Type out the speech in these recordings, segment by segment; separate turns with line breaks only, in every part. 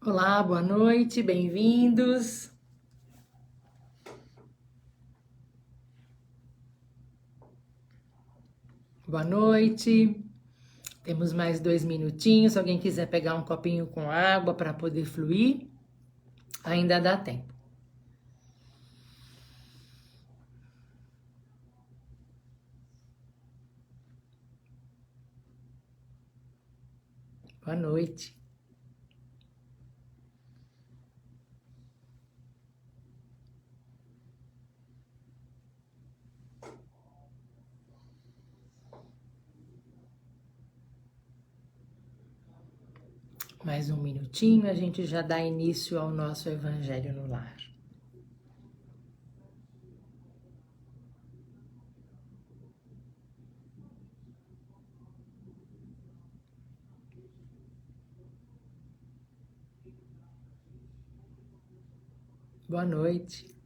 Olá, boa noite, bem-vindos. Boa noite. Temos mais 2 minutinhos. Se alguém quiser pegar um copinho com água para poder fluir, ainda dá tempo. Boa noite. Mais 1 minutinho, a gente já dá início ao nosso Evangelho no Lar. Boa noite.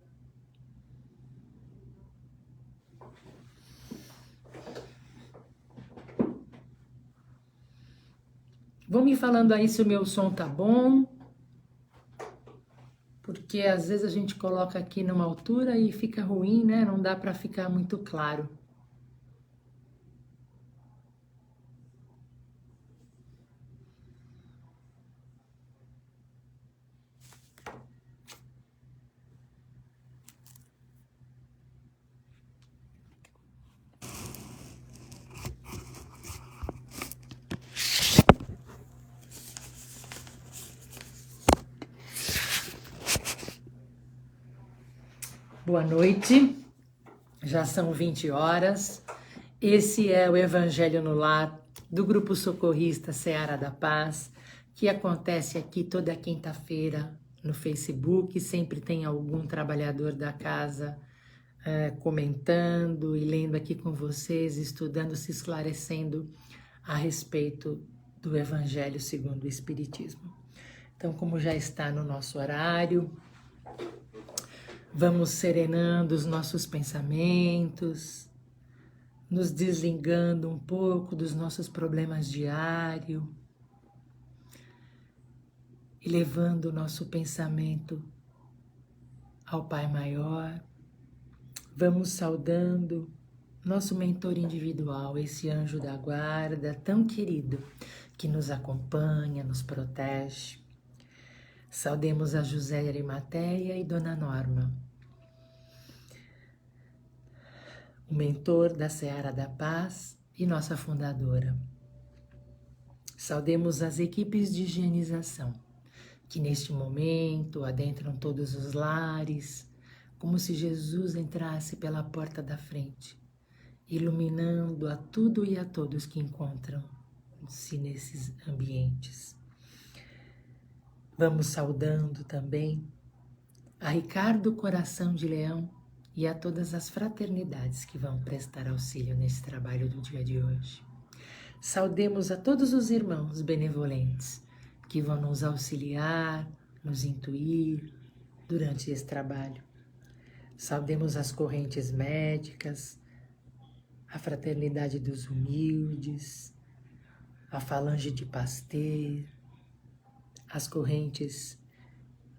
Vão me falando aí se o meu som tá bom, porque às vezes a gente coloca aqui numa altura e fica ruim, né? Não dá para ficar muito claro. Boa noite. Já são 20 horas. Esse é o Evangelho no Lar do Grupo Socorrista Seara da Paz, que acontece aqui toda quinta-feira no Facebook. Sempre tem algum trabalhador da casa comentando e lendo aqui com vocês, estudando, se esclarecendo a respeito do Evangelho segundo o Espiritismo. Então, como já está no nosso horário, vamos serenando os nossos pensamentos, nos desligando um pouco dos nossos problemas diários e levando o nosso pensamento ao Pai Maior. Vamos saudando nosso mentor individual, esse anjo da guarda tão querido que nos acompanha, nos protege. Saudemos a José de Arimateia e Dona Norma, o mentor da Seara da Paz e nossa fundadora. Saudemos as equipes de higienização, que neste momento adentram todos os lares, como se Jesus entrasse pela porta da frente, iluminando a tudo e a todos que encontram-se nesses ambientes. Vamos saudando também a Ricardo Coração de Leão e a todas as fraternidades que vão prestar auxílio nesse trabalho do dia de hoje. Saudemos a todos os irmãos benevolentes que vão nos auxiliar, nos intuir durante esse trabalho. Saudemos as correntes médicas, a fraternidade dos humildes, a falange de Pasteur, as correntes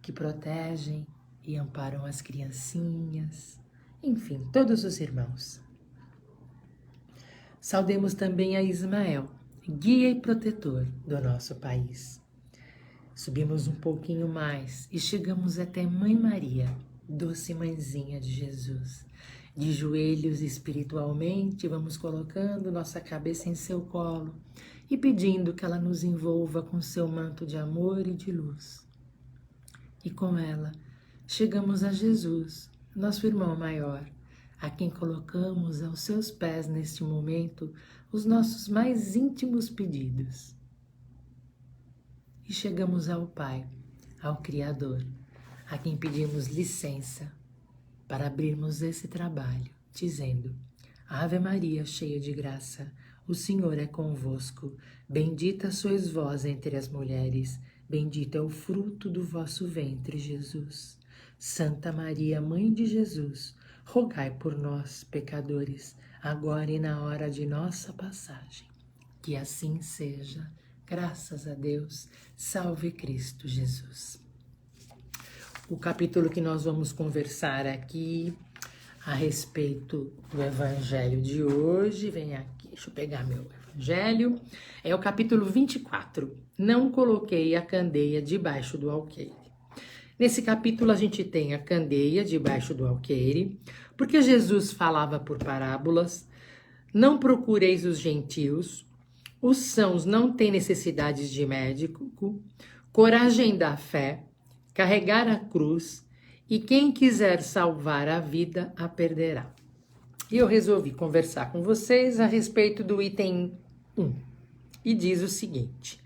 que protegem e amparam as criancinhas, enfim, todos os irmãos. Saudemos também a Ismael, guia e protetor do nosso país. Subimos um pouquinho mais e chegamos até Mãe Maria, doce mãezinha de Jesus. De joelhos espiritualmente, vamos colocando nossa cabeça em seu colo e pedindo que ela nos envolva com seu manto de amor e de luz. E com ela, chegamos a Jesus, nosso irmão maior, a quem colocamos aos seus pés neste momento os nossos mais íntimos pedidos. E chegamos ao Pai, ao Criador, a quem pedimos licença para abrirmos esse trabalho, dizendo: Ave Maria, cheia de graça, o Senhor é convosco. Bendita sois vós entre as mulheres, bendito é o fruto do vosso ventre, Jesus. Santa Maria, Mãe de Jesus, rogai por nós, pecadores, agora e na hora de nossa passagem. Que assim seja. Graças a Deus. Salve Cristo Jesus. O capítulo que nós vamos conversar aqui a respeito do evangelho de hoje, vem aqui, deixa eu pegar meu evangelho, é o capítulo 24. Não coloquei a candeia debaixo do alqueire. Nesse capítulo a gente tem a candeia debaixo do alqueire, porque Jesus falava por parábolas. Não procureis os gentios, os sãos não têm necessidades de médico, coragem da fé, carregar a cruz, e quem quiser salvar a vida, a perderá. E eu resolvi conversar com vocês a respeito do item 1. E diz o seguinte: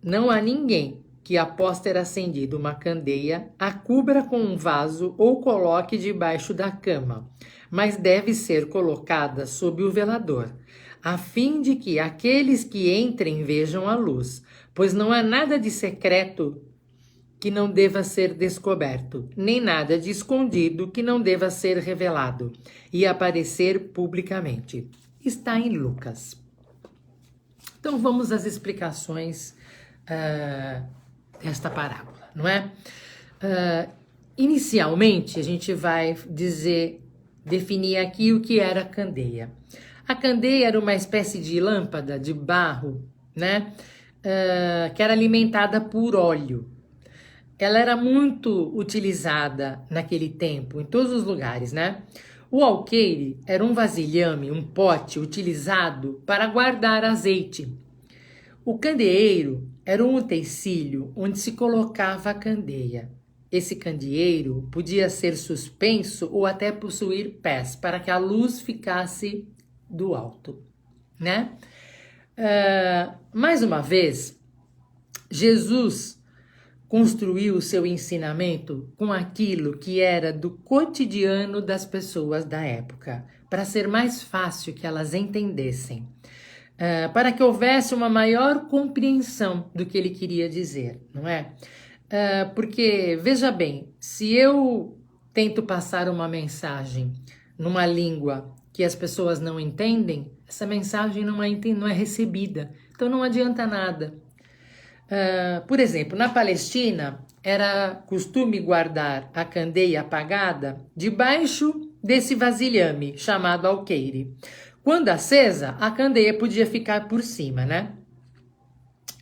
não há ninguém que, após ter acendido uma candeia, a cubra com um vaso ou coloque debaixo da cama, mas deve ser colocada sob o velador, a fim de que aqueles que entrem vejam a luz, pois não há nada de secreto que não deva ser descoberto, nem nada de escondido que não deva ser revelado e aparecer publicamente. Está em Lucas. Então vamos às explicações desta parábola, não é? Inicialmente a gente vai definir aqui o que era a candeia. A candeia era uma espécie de lâmpada de barro, né? Que era alimentada por óleo. Ela era muito utilizada naquele tempo, em todos os lugares, né? O alqueire era um vasilhame, um pote utilizado para guardar azeite. O candeeiro era um utensílio onde se colocava a candeia. Esse candeeiro podia ser suspenso ou até possuir pés, para que a luz ficasse do alto, né? Mais uma vez, Jesus construiu o seu ensinamento com aquilo que era do cotidiano das pessoas da época, para ser mais fácil que elas entendessem, para que houvesse uma maior compreensão do que ele queria dizer, não é? Porque, veja bem, se eu tento passar uma mensagem numa língua que as pessoas não entendem, essa mensagem não é recebida, então não adianta nada. Por exemplo, na Palestina, era costume guardar a candeia apagada debaixo desse vasilhame chamado alqueire. Quando acesa, a candeia podia ficar por cima, né?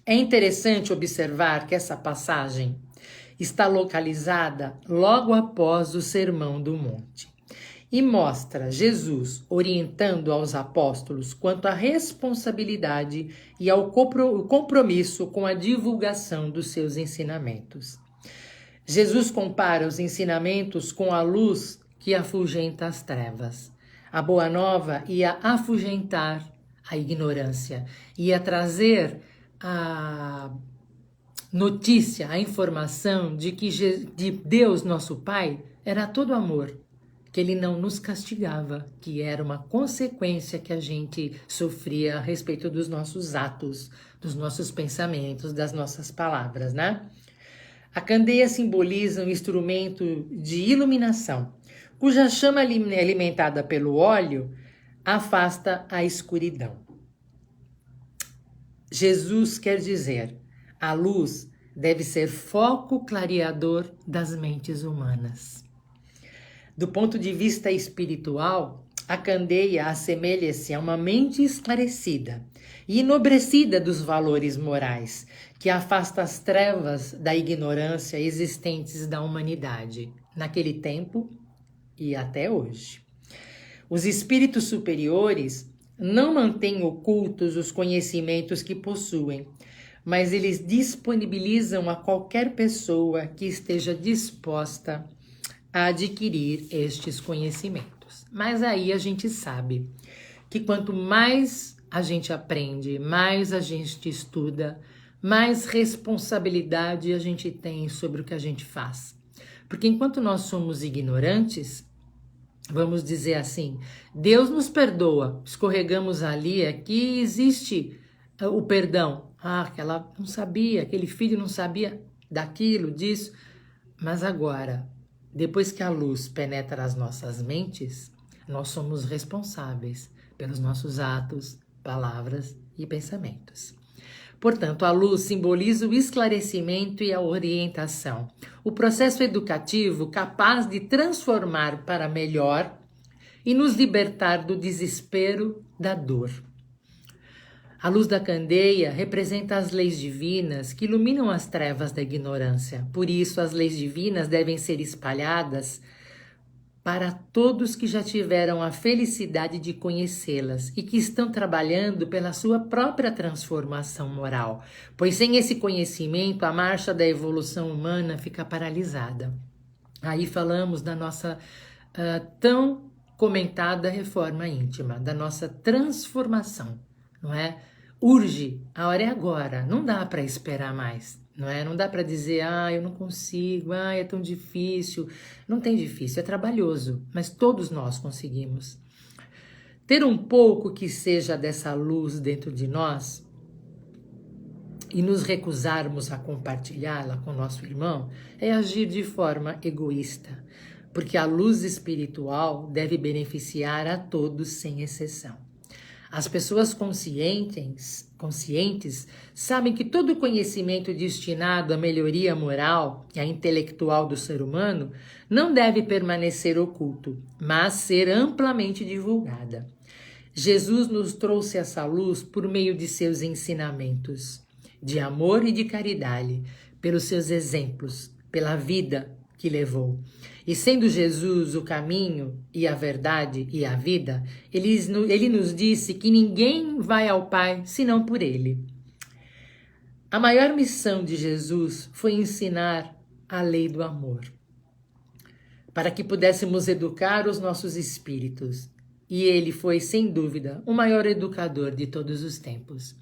É interessante observar que essa passagem está localizada logo após o Sermão do Monte e mostra Jesus orientando aos apóstolos quanto à responsabilidade e ao compromisso com a divulgação dos seus ensinamentos. Jesus compara os ensinamentos com a luz que afugenta as trevas. A Boa Nova ia afugentar a ignorância, ia trazer a notícia, a informação de que Deus, nosso Pai, era todo amor, que ele não nos castigava, que era uma consequência que a gente sofria a respeito dos nossos atos, dos nossos pensamentos, das nossas palavras, né? A candeia simboliza um instrumento de iluminação, cuja chama alimentada pelo óleo afasta a escuridão. Jesus quer dizer, a luz deve ser foco clareador das mentes humanas. Do ponto de vista espiritual, a candeia assemelha-se a uma mente esclarecida e enobrecida dos valores morais, que afasta as trevas da ignorância existentes da humanidade, naquele tempo e até hoje. Os espíritos superiores não mantêm ocultos os conhecimentos que possuem, mas eles disponibilizam a qualquer pessoa que esteja disposta a adquirir estes conhecimentos. Mas aí a gente sabe que quanto mais a gente aprende, mais a gente estuda, mais responsabilidade a gente tem sobre o que a gente faz. Porque enquanto nós somos ignorantes, vamos dizer assim, Deus nos perdoa, escorregamos ali, aqui existe o perdão. Aquela não sabia, aquele filho não sabia daquilo, disso. Mas agora, depois que a luz penetra as nossas mentes, nós somos responsáveis pelos nossos atos, palavras e pensamentos. Portanto, a luz simboliza o esclarecimento e a orientação. O processo educativo capaz de transformar para melhor e nos libertar do desespero, da dor. A luz da candeia representa as leis divinas que iluminam as trevas da ignorância. Por isso, as leis divinas devem ser espalhadas para todos que já tiveram a felicidade de conhecê-las e que estão trabalhando pela sua própria transformação moral, pois sem esse conhecimento a marcha da evolução humana fica paralisada. Aí falamos da nossa tão comentada reforma íntima, da nossa transformação, não é? Urge, a hora é agora, não dá para esperar mais. Não é? Não dá para dizer, eu não consigo, é tão difícil. Não tem difícil, é trabalhoso, mas todos nós conseguimos. Ter um pouco que seja dessa luz dentro de nós e nos recusarmos a compartilhá-la com nosso irmão é agir de forma egoísta, porque a luz espiritual deve beneficiar a todos sem exceção. As pessoas conscientes sabem que todo conhecimento destinado à melhoria moral e à intelectual do ser humano não deve permanecer oculto, mas ser amplamente divulgada. Jesus nos trouxe essa luz por meio de seus ensinamentos, de amor e de caridade, pelos seus exemplos, pela vida que levou. E sendo Jesus o caminho e a verdade e a vida, ele nos disse que ninguém vai ao Pai senão por ele. A maior missão de Jesus foi ensinar a lei do amor, para que pudéssemos educar os nossos espíritos. E ele foi, sem dúvida, o maior educador de todos os tempos.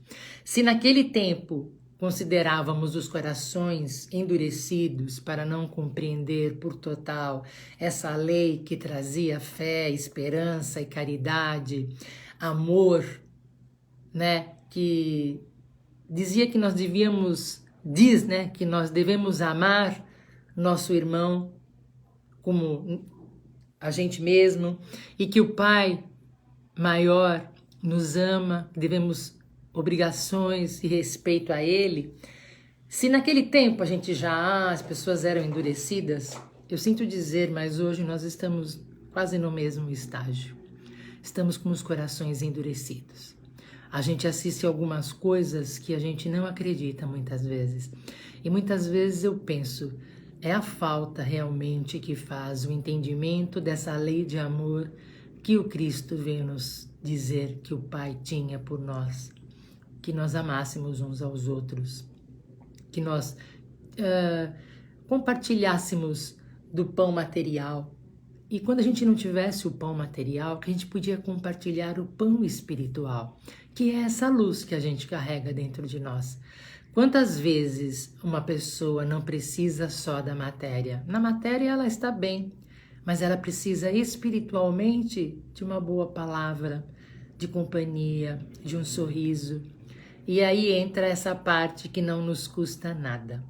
Se naquele tempo considerávamos os corações endurecidos para não compreender por total essa lei que trazia fé, esperança e caridade, amor, né? Que dizia que nós que nós devemos amar nosso irmão como a gente mesmo e que o Pai maior nos ama, devemos obrigações e respeito a ele. Se naquele tempo a gente as pessoas eram endurecidas, eu sinto dizer, mas hoje nós estamos quase no mesmo estágio. Estamos com os corações endurecidos. A gente assiste algumas coisas que a gente não acredita muitas vezes. E muitas vezes eu penso, é a falta realmente que faz o entendimento dessa lei de amor que o Cristo veio nos dizer que o Pai tinha por nós. Que nós amássemos uns aos outros, que nós compartilhássemos do pão material. E quando a gente não tivesse o pão material, que a gente podia compartilhar o pão espiritual, que é essa luz que a gente carrega dentro de nós. Quantas vezes uma pessoa não precisa só da matéria? Na matéria ela está bem, mas ela precisa espiritualmente de uma boa palavra, de companhia, de um sorriso. E aí entra essa parte que não nos custa nada.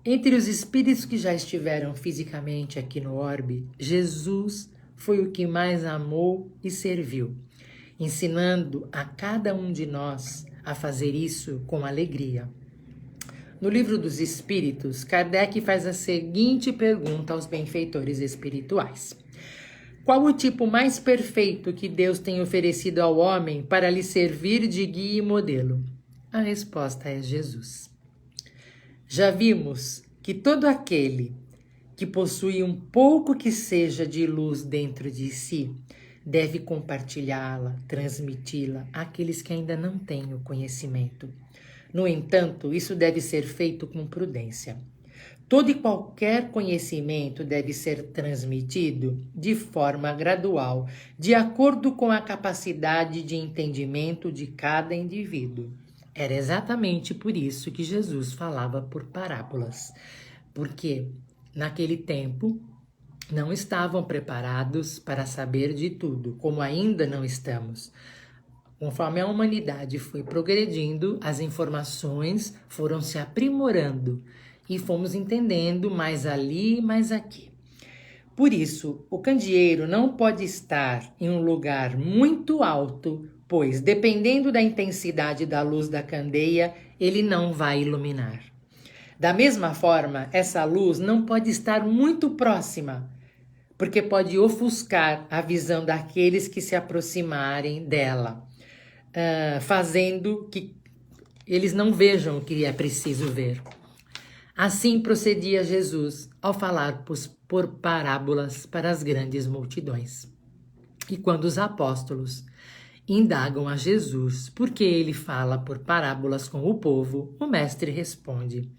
Entre os espíritos que já estiveram fisicamente aqui no orbe, Jesus foi o que mais amou e serviu, ensinando a cada um de nós a fazer isso com alegria. No Livro dos Espíritos, Kardec faz a seguinte pergunta aos benfeitores espirituais: qual o tipo mais perfeito que Deus tem oferecido ao homem para lhe servir de guia e modelo? A resposta é Jesus. Já vimos que todo aquele que possui um pouco que seja de luz dentro de si deve compartilhá-la, transmiti-la àqueles que ainda não têm o conhecimento. No entanto, isso deve ser feito com prudência. Todo e qualquer conhecimento deve ser transmitido de forma gradual, de acordo com a capacidade de entendimento de cada indivíduo. Era exatamente por isso que Jesus falava por parábolas, porque naquele tempo não estavam preparados para saber de tudo, como ainda não estamos. Conforme a humanidade foi progredindo, as informações foram se aprimorando e fomos entendendo mais ali e mais aqui. Por isso, o candeeiro não pode estar em um lugar muito alto, pois, dependendo da intensidade da luz da candeia, ele não vai iluminar. Da mesma forma, essa luz não pode estar muito próxima, porque pode ofuscar a visão daqueles que se aproximarem dela, fazendo que eles não vejam o que é preciso ver. Assim procedia Jesus ao falar por parábolas para as grandes multidões. E quando os apóstolos indagam a Jesus por que ele fala por parábolas com o povo, o mestre responde: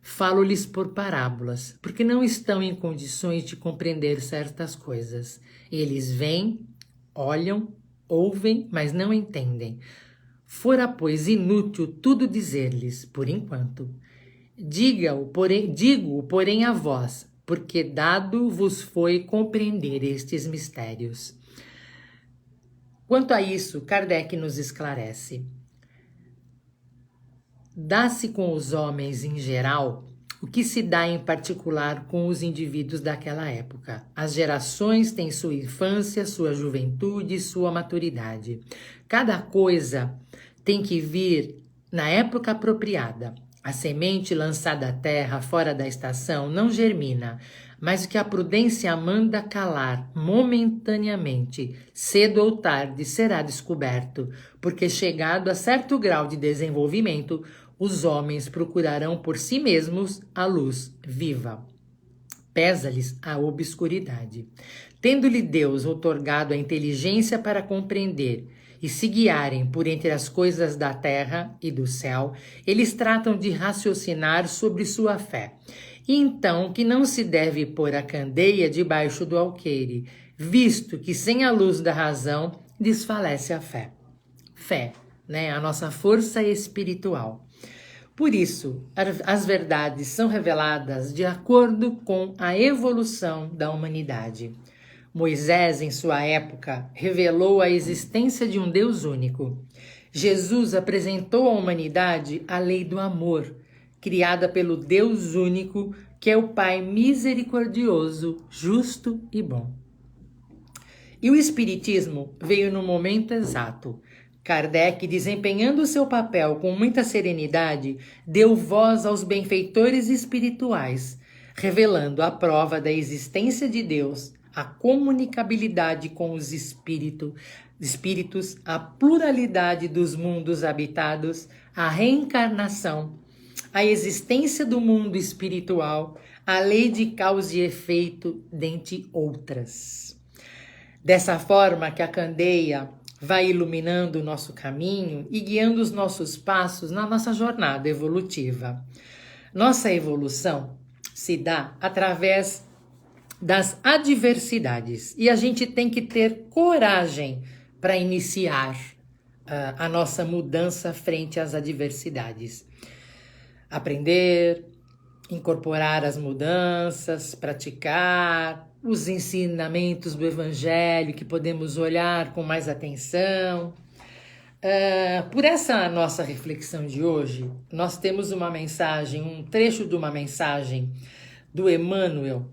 falo-lhes por parábolas, porque não estão em condições de compreender certas coisas. Eles veem, olham, ouvem, mas não entendem. Fora, pois, inútil tudo dizer-lhes, por enquanto. Digo-o, porém, a vós, porque dado vos foi compreender estes mistérios. Quanto a isso, Kardec nos esclarece. Dá-se com os homens em geral o que se dá em particular com os indivíduos daquela época. As gerações têm sua infância, sua juventude e sua maturidade. Cada coisa tem que vir na época apropriada. A semente lançada à terra fora da estação não germina, mas o que a prudência manda calar momentaneamente, cedo ou tarde será descoberto, porque chegado a certo grau de desenvolvimento, os homens procurarão por si mesmos a luz viva. Pesa-lhes a obscuridade. Tendo-lhe Deus outorgado a inteligência para compreender e se guiarem por entre as coisas da terra e do céu, eles tratam de raciocinar sobre sua fé. E então que não se deve pôr a candeia debaixo do alqueire, visto que sem a luz da razão desfalece a fé. Fé, né? A nossa força espiritual. Por isso, as verdades são reveladas de acordo com a evolução da humanidade. Moisés, em sua época, revelou a existência de um Deus único. Jesus apresentou à humanidade a lei do amor, criada pelo Deus único, que é o Pai misericordioso, justo e bom. E o Espiritismo veio no momento exato. Kardec, desempenhando seu papel com muita serenidade, deu voz aos benfeitores espirituais, revelando a prova da existência de Deus, a comunicabilidade com os espíritos, a pluralidade dos mundos habitados, a reencarnação, a existência do mundo espiritual, a lei de causa e efeito, dentre outras. Dessa forma que a candeia vai iluminando o nosso caminho e guiando os nossos passos na nossa jornada evolutiva. Nossa evolução se dá através das adversidades e a gente tem que ter coragem para iniciar a nossa mudança frente às adversidades. Aprender, incorporar as mudanças, praticar os ensinamentos do Evangelho que podemos olhar com mais atenção. Por essa nossa reflexão de hoje, nós temos uma mensagem, um trecho de uma mensagem do Emmanuel,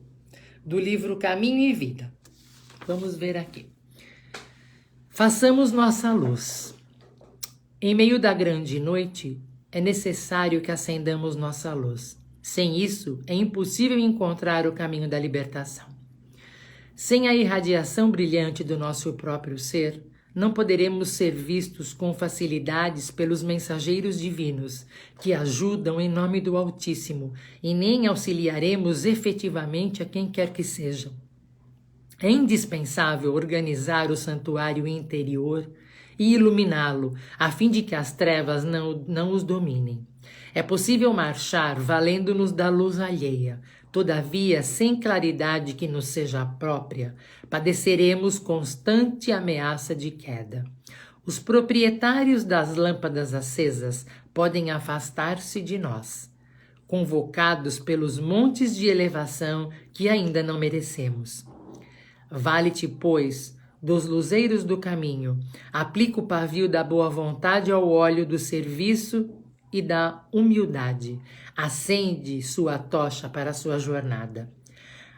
do livro Caminho e Vida. Vamos ver aqui. Façamos nossa luz. Em meio da grande noite, é necessário que acendamos nossa luz. Sem isso, é impossível encontrar o caminho da libertação. Sem a irradiação brilhante do nosso próprio ser, não poderemos ser vistos com facilidades pelos mensageiros divinos que ajudam em nome do Altíssimo e nem auxiliaremos efetivamente a quem quer que seja. É indispensável organizar o santuário interior e iluminá-lo, a fim de que as trevas não os dominem. É possível marchar valendo-nos da luz alheia. Todavia, sem claridade que nos seja própria, padeceremos constante ameaça de queda. Os proprietários das lâmpadas acesas podem afastar-se de nós, convocados pelos montes de elevação que ainda não merecemos. Vale-te, pois, dos luzeiros do caminho, aplica o pavio da boa vontade ao óleo do serviço e da humildade. Acende sua tocha para a sua jornada.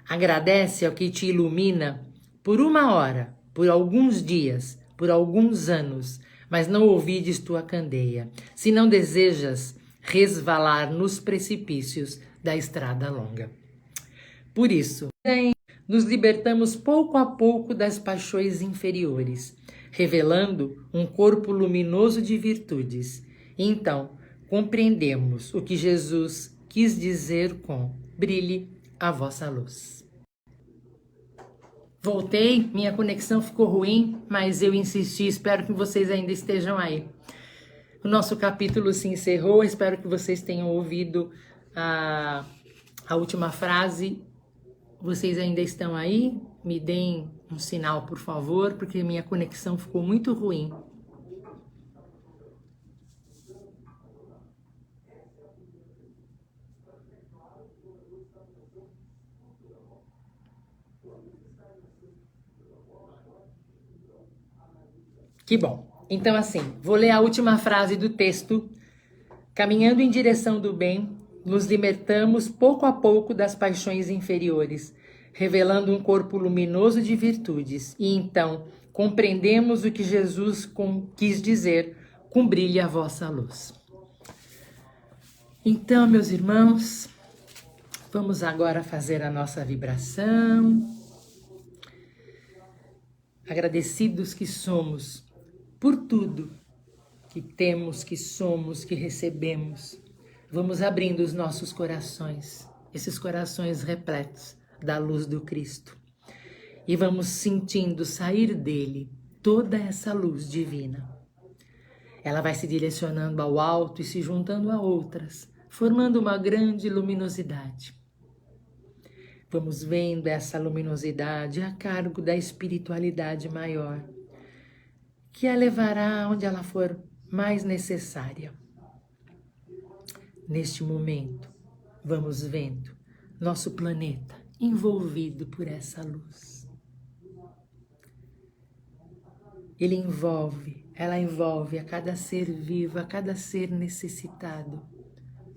Agradece ao que te ilumina por uma hora, por alguns dias, por alguns anos, mas não ouvides tua candeia, se não desejas resvalar nos precipícios da estrada longa. Por isso, nos libertamos pouco a pouco das paixões inferiores, revelando um corpo luminoso de virtudes. E então, compreendemos o que Jesus quis dizer com brilhe a vossa luz. Voltei, minha conexão ficou ruim, mas eu insisti, espero que vocês ainda estejam aí. O nosso capítulo se encerrou, espero que vocês tenham ouvido a última frase. Vocês ainda estão aí? Me deem um sinal, por favor, porque minha conexão ficou muito ruim. Que bom. Então, assim, vou ler a última frase do texto. Caminhando em direção do bem, nos libertamos pouco a pouco das paixões inferiores, revelando um corpo luminoso de virtudes. E então, compreendemos o que Jesus quis dizer com brilhe a vossa luz. Então, meus irmãos, vamos agora fazer a nossa vibração. Agradecidos que somos por tudo que temos, que somos, que recebemos. Vamos abrindo os nossos corações, esses corações repletos da luz do Cristo. E vamos sentindo sair dele toda essa luz divina. Ela vai se direcionando ao alto e se juntando a outras, formando uma grande luminosidade. Vamos vendo essa luminosidade a cargo da espiritualidade maior, que a levará onde ela for mais necessária. Neste momento, vamos vendo nosso planeta envolvido por essa luz. Ela envolve a cada ser vivo, a cada ser necessitado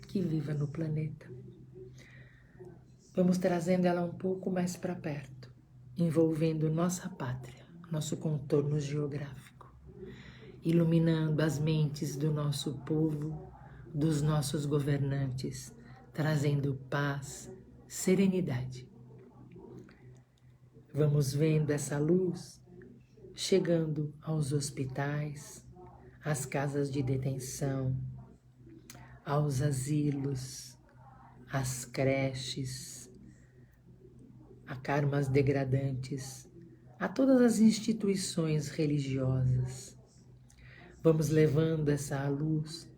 que viva no planeta. Vamos trazendo ela um pouco mais para perto, envolvendo nossa pátria, nosso contorno geográfico, iluminando as mentes do nosso povo, dos nossos governantes, trazendo paz, serenidade. Vamos vendo essa luz chegando aos hospitais, às casas de detenção, aos asilos, às creches, a karmas degradantes, a todas as instituições religiosas. Vamos levando essa luz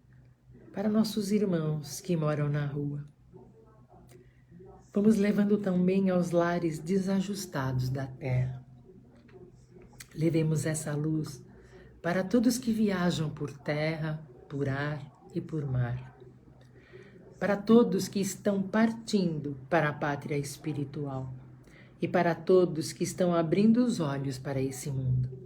para nossos irmãos que moram na rua. Vamos levando também aos lares desajustados da terra. Levemos essa luz para todos que viajam por terra, por ar e por mar. Para todos que estão partindo para a pátria espiritual e para todos que estão abrindo os olhos para esse mundo.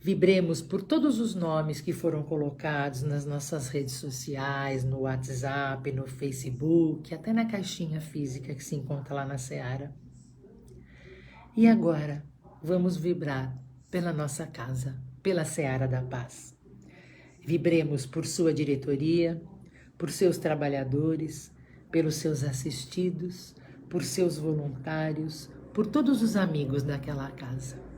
Vibremos por todos os nomes que foram colocados nas nossas redes sociais, no WhatsApp, no Facebook, até na caixinha física que se encontra lá na Seara. E agora, vamos vibrar pela nossa casa, pela Seara da Paz. Vibremos por sua diretoria, por seus trabalhadores, pelos seus assistidos, por seus voluntários, por todos os amigos daquela casa.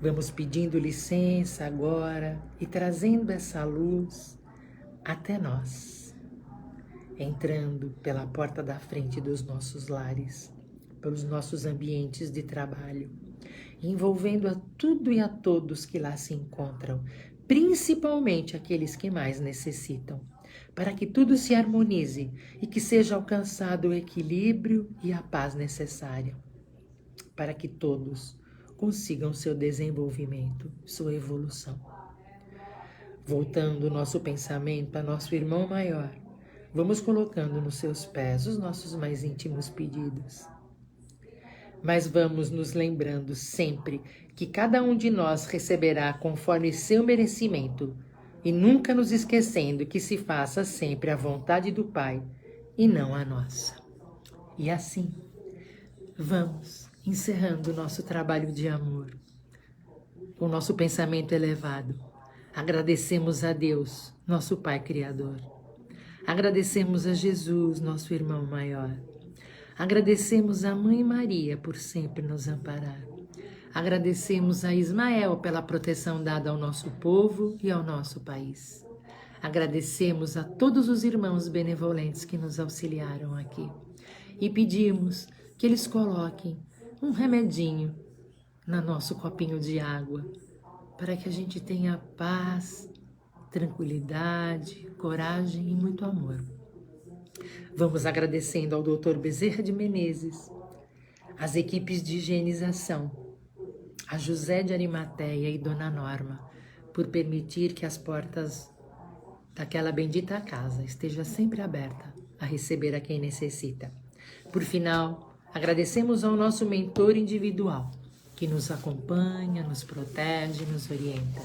Vamos pedindo licença agora e trazendo essa luz até nós, entrando pela porta da frente dos nossos lares, pelos nossos ambientes de trabalho, envolvendo a tudo e a todos que lá se encontram, principalmente aqueles que mais necessitam, para que tudo se harmonize e que seja alcançado o equilíbrio e a paz necessária, para que todos consigam seu desenvolvimento, sua evolução. Voltando o nosso pensamento a nosso irmão maior, vamos colocando nos seus pés os nossos mais íntimos pedidos. Mas vamos nos lembrando sempre que cada um de nós receberá conforme seu merecimento e nunca nos esquecendo que se faça sempre a vontade do Pai e não a nossa. E assim, vamos encerrando o nosso trabalho de amor, com o nosso pensamento elevado. Agradecemos a Deus, nosso Pai Criador. Agradecemos a Jesus, nosso irmão maior. Agradecemos a Mãe Maria por sempre nos amparar. Agradecemos a Ismael pela proteção dada ao nosso povo e ao nosso país. Agradecemos a todos os irmãos benevolentes que nos auxiliaram aqui. E pedimos que eles coloquem um remedinho no nosso copinho de água, para que a gente tenha paz, tranquilidade, coragem e muito amor. Vamos agradecendo ao Dr. Bezerra de Menezes, às equipes de higienização, a José de Arimateia e Dona Norma, por permitir que as portas daquela bendita casa estejam sempre abertas a receber a quem necessita. Por final, agradecemos ao nosso mentor individual, que nos acompanha, nos protege, nos orienta.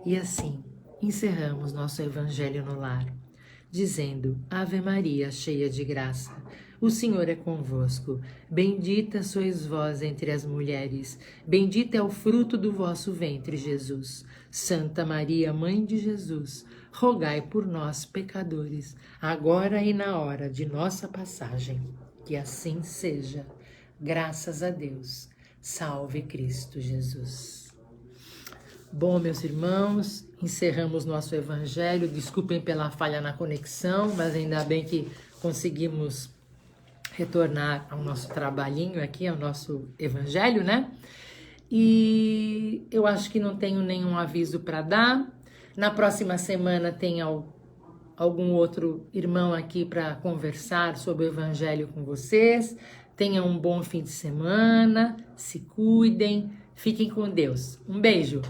E assim, encerramos nosso Evangelho no Lar, dizendo: Ave Maria, cheia de graça, o Senhor é convosco. Bendita sois vós entre as mulheres, bendito é o fruto do vosso ventre, Jesus. Santa Maria, Mãe de Jesus, rogai por nós, pecadores, agora e na hora de nossa passagem. Que assim seja. Graças a Deus. Salve Cristo Jesus. Bom, meus irmãos, encerramos nosso Evangelho. Desculpem pela falha na conexão, mas ainda bem que conseguimos retornar ao nosso trabalhinho aqui, ao nosso Evangelho, né? E eu acho que não tenho nenhum aviso para dar. Na próxima semana tem algum outro irmão aqui para conversar sobre o Evangelho com vocês. Tenham um bom fim de semana, se cuidem, fiquem com Deus. Um beijo!